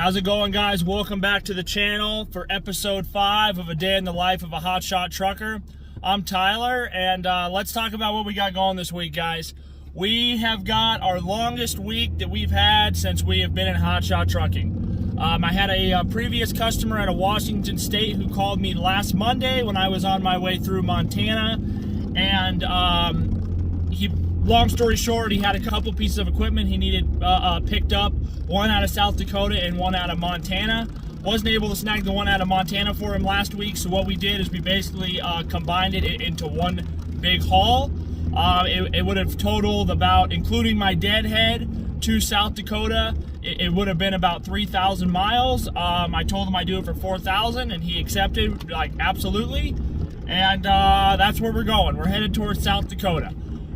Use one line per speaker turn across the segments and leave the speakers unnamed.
How's it going, guys? Welcome back to the channel for episode 5 of A Day in the Life of a Hotshot Trucker. I'm Tyler, and let's talk about what we got going this week, guys. We have got our longest week that we've had since we have been in hotshot trucking. I had a previous customer out of Washington State who called me last Monday when I was on my way through Montana, and long story short, he had a couple pieces of equipment he needed picked up, one out of South Dakota and one out of Montana. Wasn't able to snag the one out of Montana for him last week, so what we did is we basically combined it into one big haul. It would have totaled about, including my deadhead to South Dakota, it would have been about 3,000 miles. I told him I'd do it for 4,000, and he accepted, like, absolutely. And that's where we're going. We're headed towards South Dakota.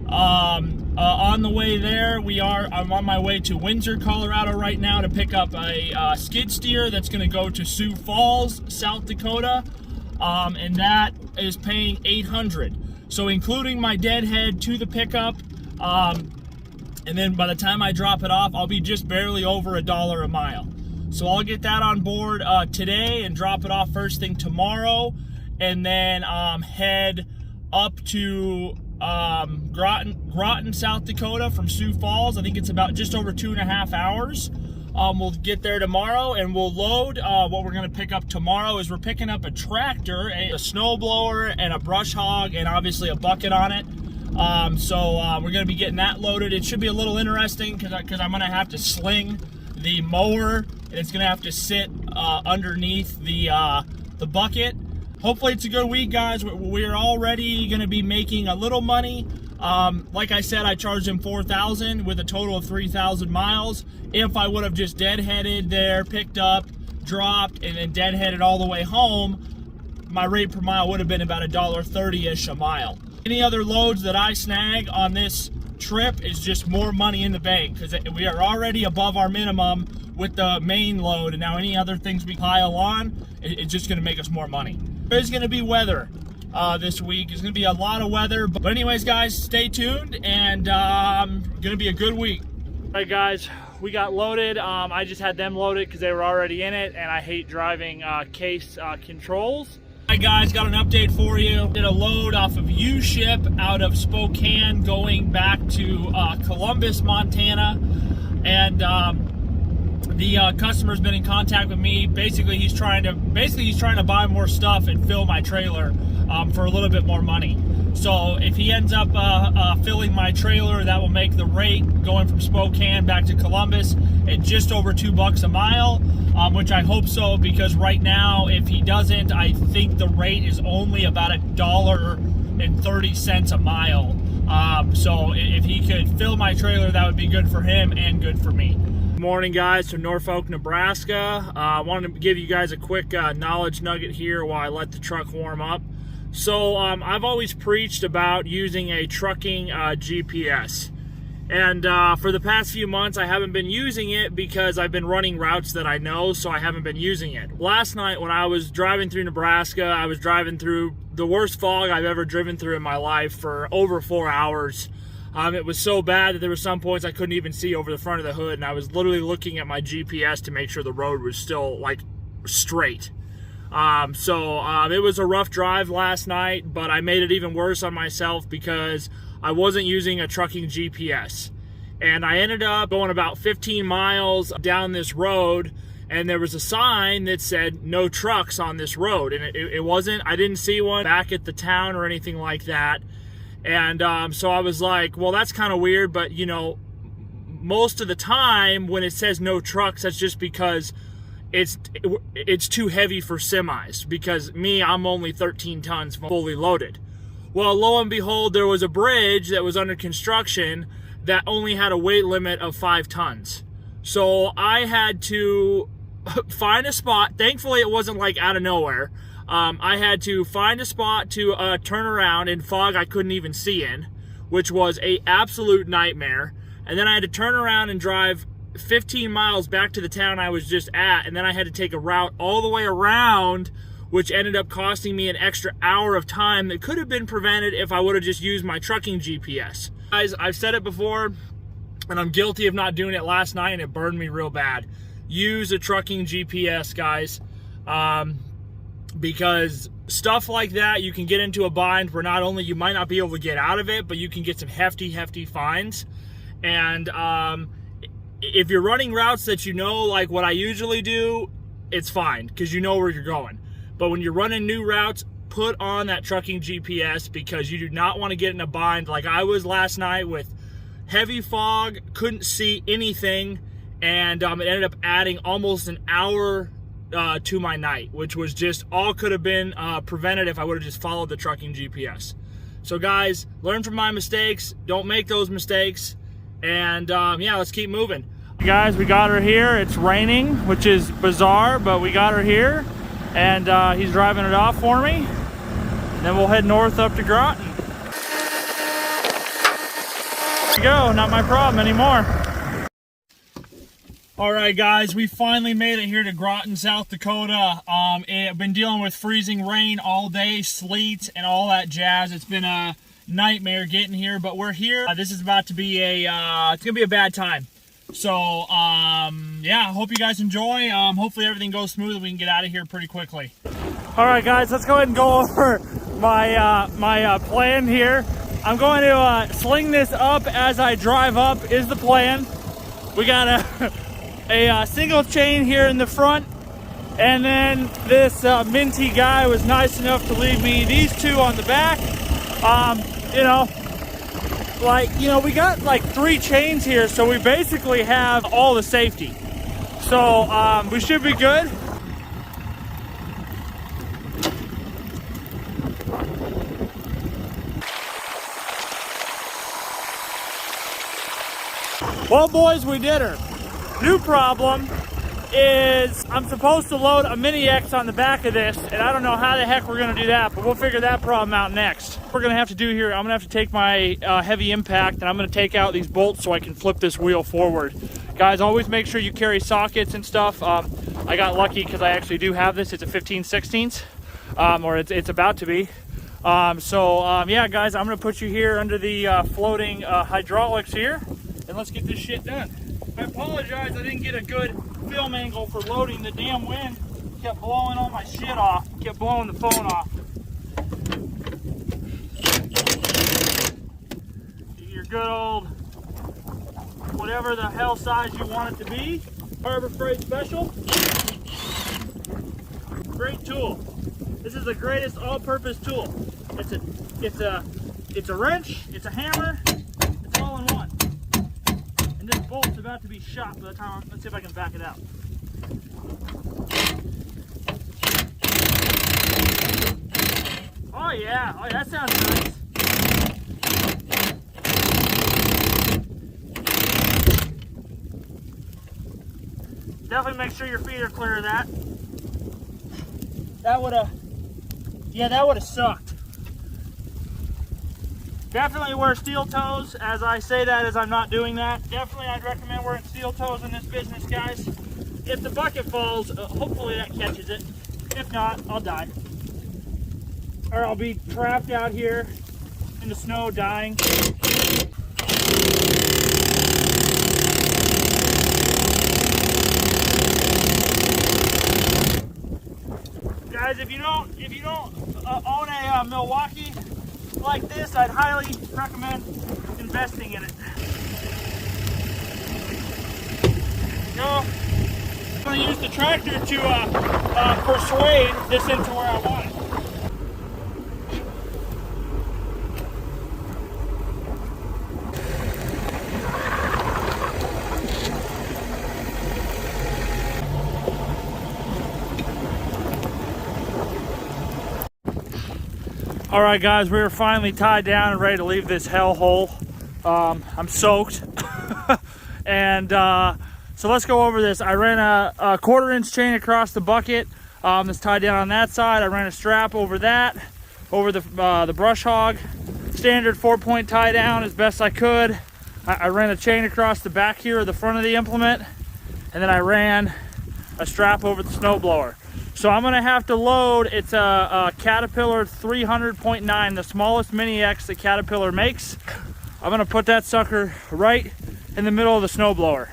On the way there, I'm on my way to Windsor, Colorado right now to pick up a skid steer that's going to go to Sioux Falls, South Dakota, and that is paying $800. So including my deadhead to the pickup, and then by the time I drop it off, I'll be just barely over $1 a mile. So I'll get that on board today and drop it off first thing tomorrow, and then head up to Groton, South Dakota from Sioux Falls. I think it's about just over 2.5 hours. We'll get there tomorrow and we'll load. What we're going to pick up tomorrow is we're picking up a tractor, a snow blower, and a brush hog, and obviously a bucket on it. So we're going to be getting that loaded. It should be a little interesting because I'm going to have to sling the mower, and it's going to have to sit underneath the bucket. Hopefully it's a good week, guys. We're already going to be making a little money. Like I said, I charged him $4,000 with a total of 3,000 miles. If I would have just deadheaded there, picked up, dropped, and then deadheaded all the way home, my rate per mile would have been about $1.30-ish a mile. Any other loads that I snag on this trip is just more money in the bank, because we are already above our minimum with the main load, and now any other things we pile on, it's just going to make us more money. There's going to be weather this week. There's going to be a lot of weather. But anyways, guys, stay tuned, and going to be a good week. All right, guys, we got loaded. I just had them loaded because they were already in it, and I hate driving case controls. All right, guys, got an update for you. Did a load off of U-Ship out of Spokane going back to Columbus, Montana, and the customer's been in contact with me. Basically he's trying to buy more stuff and fill my trailer for a little bit more money. So if he ends up filling my trailer, that will make the rate going from Spokane back to Columbus at just over $2 a mile, which I hope so, because right now if he doesn't, I think the rate is only about $1.30 a mile. So if he could fill my trailer, that would be good for him and good for me. Good morning, guys, from Norfolk, Nebraska. I wanted to give you guys a quick knowledge nugget here while I let the truck warm up. So I've always preached about using a trucking GPS, and for the past few months I haven't been using it because I've been running routes that I know, so I haven't been using it. Last night when I was driving through Nebraska, I was driving through the worst fog I've ever driven through in my life for over 4 hours. It was so bad that there were some points I couldn't even see over the front of the hood, and I was literally looking at my GPS to make sure the road was still, like, straight. It was a rough drive last night, but I made it even worse on myself because I wasn't using a trucking GPS. And I ended up going about 15 miles down this road, and there was a sign that said no trucks on this road. And it wasn't, I didn't see one back at the town or anything like that. And so I was like, well, that's kind of weird, but you know, most of the time when it says no trucks, that's just because it's too heavy for semis, because I'm only 13 tons fully loaded. Well, lo and behold, there was a bridge that was under construction that only had a weight limit of 5 tons. So I had to find a spot. Thankfully, it wasn't like out of nowhere. I had to find a spot to turn around in fog I couldn't even see in, which was an absolute nightmare. And then I had to turn around and drive 15 miles back to the town I was just at, and then I had to take a route all the way around, which ended up costing me an extra hour of time that could have been prevented if I would have just used my trucking GPS. Guys, I've said it before, and I'm guilty of not doing it last night, and it burned me real bad. use a trucking GPS, guys, because stuff like that, you can get into a bind where not only you might not be able to get out of it, but you can get some hefty fines. And if you're running routes that you know, like what I usually do, it's fine because you know where you're going. But when you're running new routes, put on that trucking GPS, because you do not want to get in a bind like I was last night with heavy fog, couldn't see anything, and it ended up adding almost an hour to my night, which was just all could have been prevented if I would have just followed the trucking GPS. So guys, learn from my mistakes, don't make those mistakes, and yeah, let's keep moving. Guys, we got her here. It's raining, which is bizarre, but we got her here, and he's driving it off for me. Then we'll head north up to Groton. There we go, not my problem anymore. All right, guys, we finally made it here to Groton, South Dakota. I've been dealing with freezing rain all day, sleet, and all that jazz. It's been a nightmare getting here, but we're here. This is about to be it's gonna be a bad time. So, yeah, hope you guys enjoy. Hopefully everything goes smooth and we can get out of here pretty quickly. All right, guys, let's go ahead and go over my plan here. I'm going to sling this up as I drive up is the plan. We got a single chain here in the front, and then this minty guy was nice enough to leave me these two on the back. We got like 3 chains here, so we basically have all the safety. So we should be good. Well, boys, we did her. New problem is I'm supposed to load a Mini X on the back of this, and I don't know how the heck we're gonna do that, but we'll figure that problem out next. What we're gonna have to do here, I'm gonna have to take my heavy impact, and I'm gonna take out these bolts so I can flip this wheel forward. Guys, always make sure you carry sockets and stuff. I got lucky because I actually do have this. It's a 15/16, or it's about to be. Yeah, guys, I'm gonna put you here under the floating hydraulics here, and let's get this shit done. I apologize I didn't get a good film angle for loading. The damn wind kept blowing all my shit off, kept blowing the phone off. Your good old, whatever the hell size you want it to be, Harbor Freight Special. Great tool. This is the greatest all-purpose tool. It's a wrench, it's a hammer, it's all in one. And this bolt's about to be shot by the time. Let's see if I can back it out. Oh yeah, that sounds nice. Definitely make sure your feet are clear of that. That would've sucked. Definitely wear steel toes. As I say that, as I'm not doing that. Definitely I'd recommend wearing steel toes in this business, guys. If the bucket falls, hopefully that catches it. If not, I'll die. Or I'll be trapped out here in the snow dying. Guys, if you don't own a Milwaukee like this, I'd highly recommend investing in it. I'm going to use the tractor to persuade this into where I want it. All right, guys, we are finally tied down and ready to leave this hellhole. I'm soaked. And so let's go over this. I ran a 1/4-inch chain across the bucket that's tied down on that side. I ran a strap over that, over the brush hog. Standard 4-point tie down as best I could. I ran a chain across the back here, or the front of the implement, and then I ran a strap over the snowblower. So I'm gonna have to load, it's a Caterpillar 300.9, the smallest Mini X that Caterpillar makes. I'm gonna put that sucker right in the middle of the snowblower.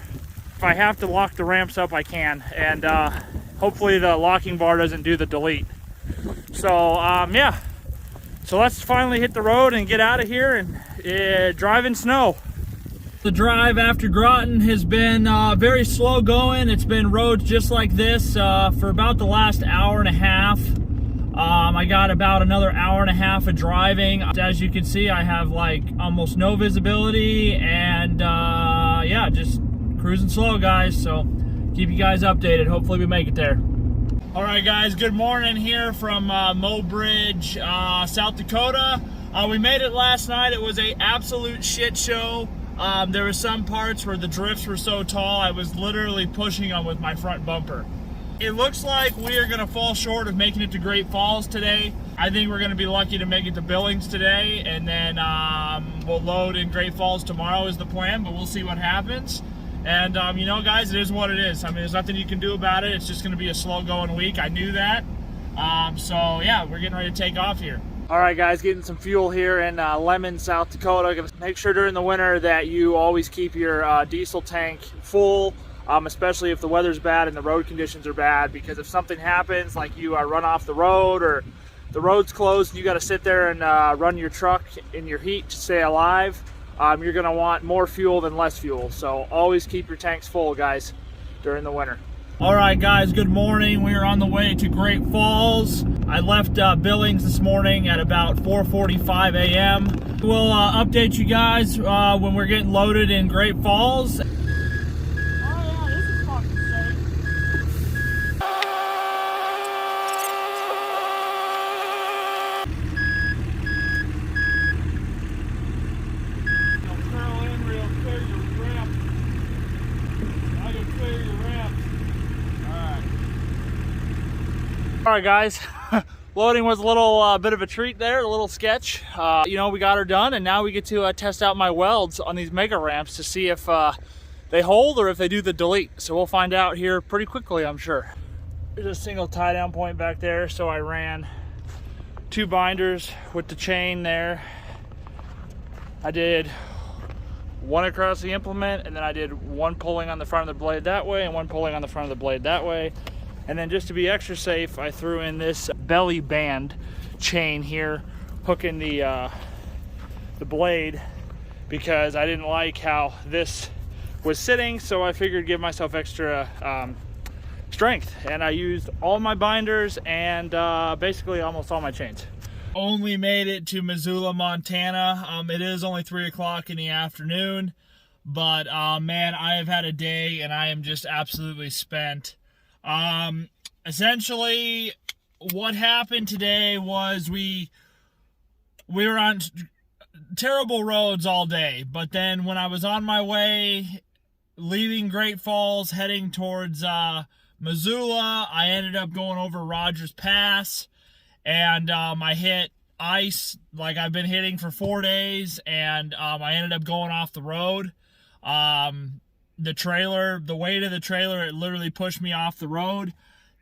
If I have to lock the ramps up, I can, and hopefully the locking bar doesn't do the delete. So yeah, so let's finally hit the road and get out of here and drive in snow. The drive after Groton has been very slow going. It's been roads just like this for about the last hour and a half. I got about another hour and a half of driving. As you can see, I have like almost no visibility, and yeah, just cruising slow, guys. So keep you guys updated. Hopefully we make it there. All right, guys, good morning here from Mobridge, South Dakota. We made it last night. It was an absolute shit show. There were some parts where the drifts were so tall, I was literally pushing them with my front bumper. It looks like we are going to fall short of making it to Great Falls today. I think we're going to be lucky to make it to Billings today, and then we'll load in Great Falls tomorrow is the plan, but we'll see what happens. And you know, guys, it is what it is. I mean, there's nothing you can do about it. It's just going to be a slow going week. I knew that. So yeah, we're getting ready to take off here. All right, guys, getting some fuel here in Lemon, South Dakota. Make sure during the winter that you always keep your diesel tank full, especially if the weather's bad and the road conditions are bad, because if something happens, like you run off the road or the road's closed and you got to sit there and run your truck in your heat to stay alive, you're going to want more fuel than less fuel. So always keep your tanks full, guys, during the winter. All right, guys, good morning. We are on the way to Great Falls. I left Billings this morning at about 4:45 a.m. We'll update you guys when we're getting loaded in Great Falls. Oh yeah, this is fucking safe. I'll curl in real clear your ramp. I can clear your ramp. All right, guys, loading was a little bit of a treat there, a little sketch. You know, we got her done, and now we get to test out my welds on these mega ramps to see if they hold or if they do the delete. So we'll find out here pretty quickly, I'm sure. There's a single tie down point back there, so I ran 2 binders with the chain there. I did 1 across the implement, and then I did 1 pulling on the front of the blade that way and 1 pulling on the front of the blade that way. And then just to be extra safe, I threw in this belly band chain here, hooking the blade, because I didn't like how this was sitting, so I figured give myself extra strength. And I used all my binders and basically almost all my chains. Only made it to Missoula, Montana. It is only 3 o'clock in the afternoon, but man, I have had a day and I am just absolutely spent. Essentially what happened today was we were on terrible roads all day, but then when I was on my way leaving Great Falls heading towards Missoula, I ended up going over Rogers Pass, and I hit ice like I've been hitting for 4 days, and I ended up going off the road. The trailer, the weight of the trailer, it literally pushed me off the road.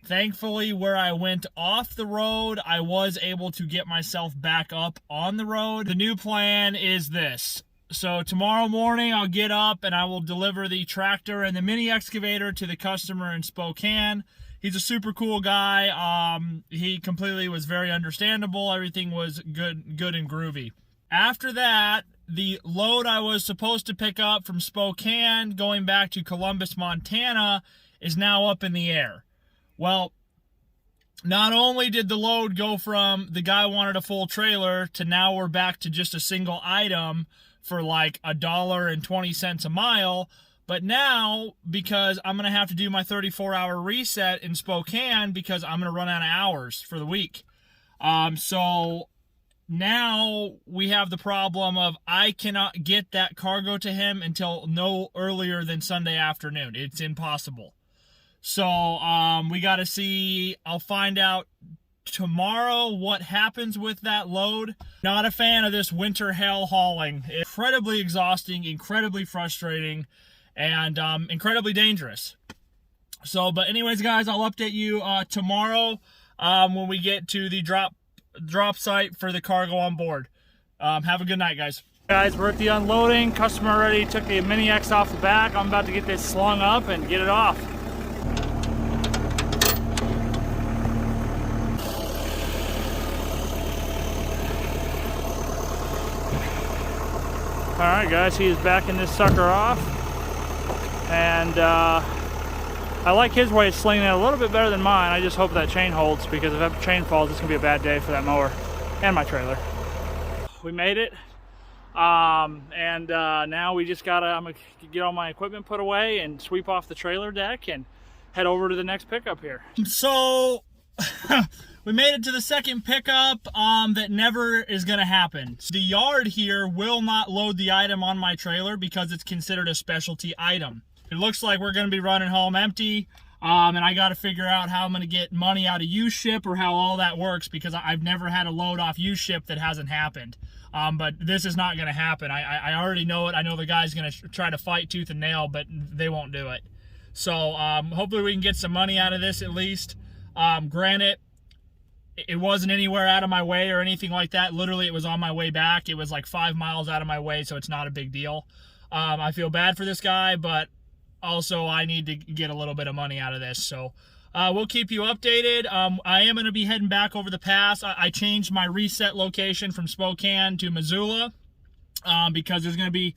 Thankfully, where I went off the road, I was able to get myself back up on the road. The new plan is this. So tomorrow morning, I'll get up and I will deliver the tractor and the mini excavator to the customer in Spokane. He's a super cool guy. He completely was very understandable. Everything was good and groovy. After that, the load I was supposed to pick up from Spokane going back to Columbus, Montana is now up in the air. Well, not only did the load go from the guy wanted a full trailer to now we're back to just a single item for like $1.20 a mile, but now because I'm going to have to do my 34-hour reset in Spokane because I'm going to run out of hours for the week. So now we have the problem of I cannot get that cargo to him until no earlier than Sunday afternoon. It's impossible. So we got to see. I'll find out tomorrow what happens with that load. Not a fan of this winter hell hauling. Incredibly exhausting, incredibly frustrating, and incredibly dangerous. So, but anyways, guys, I'll update you tomorrow when we get to the drop site for the cargo on board. Have a good night, guys. Guys, we're at the unloading. Customer already took the Mini X off the back. I'm about to get this slung up and get it off. Alright guys, he is backing this sucker off. And I like his way of slinging it a little bit better than mine. I just hope that chain holds, because if that chain falls, it's going to be a bad day for that mower and my trailer. We made it. Now we just gotta, I'm gonna get all my equipment put away and sweep off the trailer deck and head over to the next pickup here. So we made it to the second pickup that never is gonna happen. The yard here will not load the item on my trailer because it's considered a specialty item. It looks like we're gonna be running home empty. And I got to figure out how I'm going to get money out of U-Ship or how all that works, because I've never had a load off U-Ship that hasn't happened. But this is not going to happen. I already know it. I know the guy's going to try to fight tooth and nail, but they won't do it. So hopefully we can get some money out of this at least. Granted, it wasn't anywhere out of my way or anything like that. Literally, it was on my way back. It was like 5 miles out of my way, so it's not a big deal. I feel bad for this guy, but also I need to get a little bit of money out of this. So we'll keep you updated. I am going to be heading back over the pass. I changed my reset location from Spokane to Missoula because there's going to be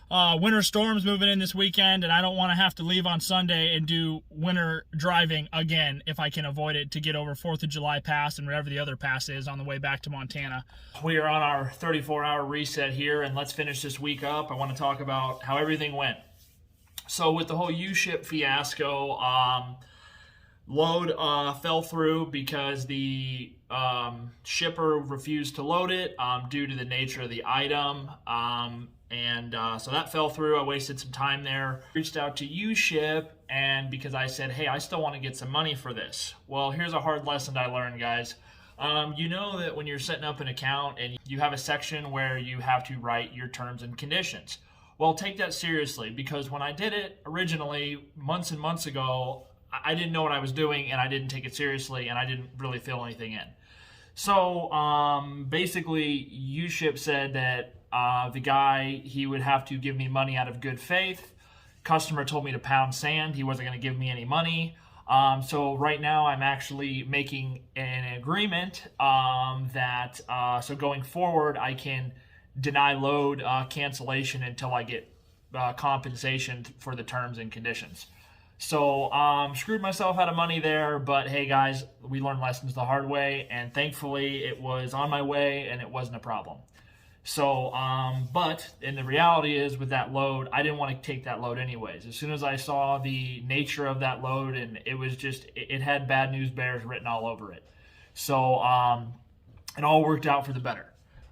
winter storms moving in this weekend, and I don't want to have to leave on Sunday and do winter driving again if I can avoid it, to get over 4th of July pass and wherever the other pass is on the way back to Montana. We are on our 34-hour reset here, and let's finish this week up. I want to talk about how everything went. So with the whole U-Ship fiasco, load fell through because the shipper refused to load it due to the nature of the item. So that fell through. I wasted some time there. Reached out to U-Ship, and because I said, hey, I still want to get some money for this. Well, here's a hard lesson I learned, guys. You know that when you're setting up an account and you have a section where you have to write your terms and conditions. Well, take that seriously, because when I did it originally, months and months ago, I didn't know what I was doing, and I didn't take it seriously, and I didn't really fill anything in. So basically, U-Ship said that the guy, he would have to give me money out of good faith. Customer told me to pound sand. He wasn't going to give me any money. So right now, I'm actually making an agreement so going forward, I can deny load cancellation until I get compensation for the terms and conditions. So screwed myself out of money there, but hey guys, we learn lessons the hard way, and thankfully it was on my way and it wasn't a problem. So and the reality is, with that load, I didn't want to take that load anyways. As soon as I saw the nature of that load, and it was just, it had bad news bears written all over it. So it all worked out for the better.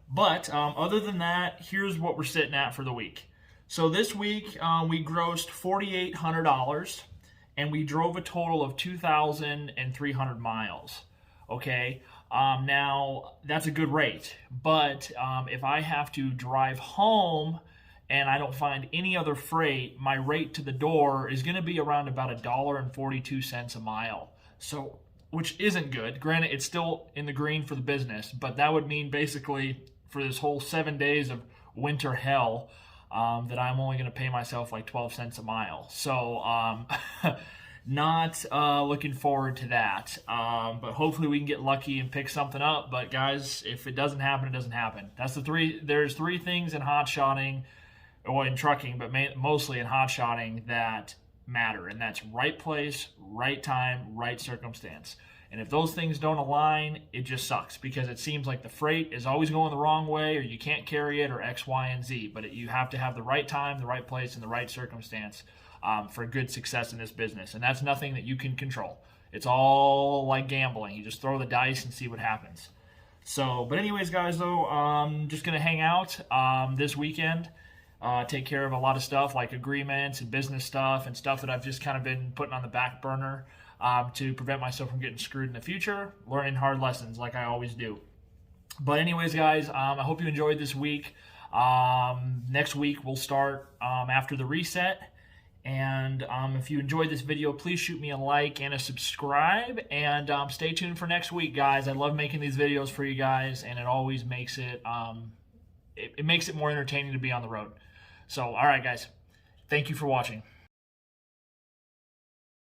But other than that, here's what we're sitting at for the week. So this week we grossed $4,800, and we drove a total of 2,300 miles. Okay, now that's a good rate, but if I have to drive home and I don't find any other freight, my rate to the door is going to be around about $1.42 a mile. So, which isn't good. Granted, it's still in the green for the business, but that would mean basically for this whole 7 days of winter hell that I'm only going to pay myself like 12 cents a mile. So not looking forward to that. But hopefully we can get lucky and pick something up. But guys, if it doesn't happen, it doesn't happen. There's three things in hot shotting, or in trucking, but mostly in hot shotting, that matter, and that's right place, right time, right circumstance. And if those things don't align, it just sucks, because it seems like the freight is always going the wrong way, or you can't carry it, or X, Y, and Z. But you have to have the right time, the right place, and the right circumstance for good success in this business. And that's nothing that you can control. It's all like gambling. You just throw the dice and see what happens. So, but anyways, guys, though, I'm just going to hang out this weekend. Take care of a lot of stuff like agreements and business stuff and stuff that I've just kind of been putting on the back burner to prevent myself from getting screwed in the future, learning hard lessons like I always do. But anyways, guys, I hope you enjoyed this week. Next week we'll start after the reset. And if you enjoyed this video, please shoot me a like and a subscribe. And stay tuned for next week, guys. I love making these videos for you guys, and it always makes it it makes it more entertaining to be on the road. So, all right, guys, thank you for watching.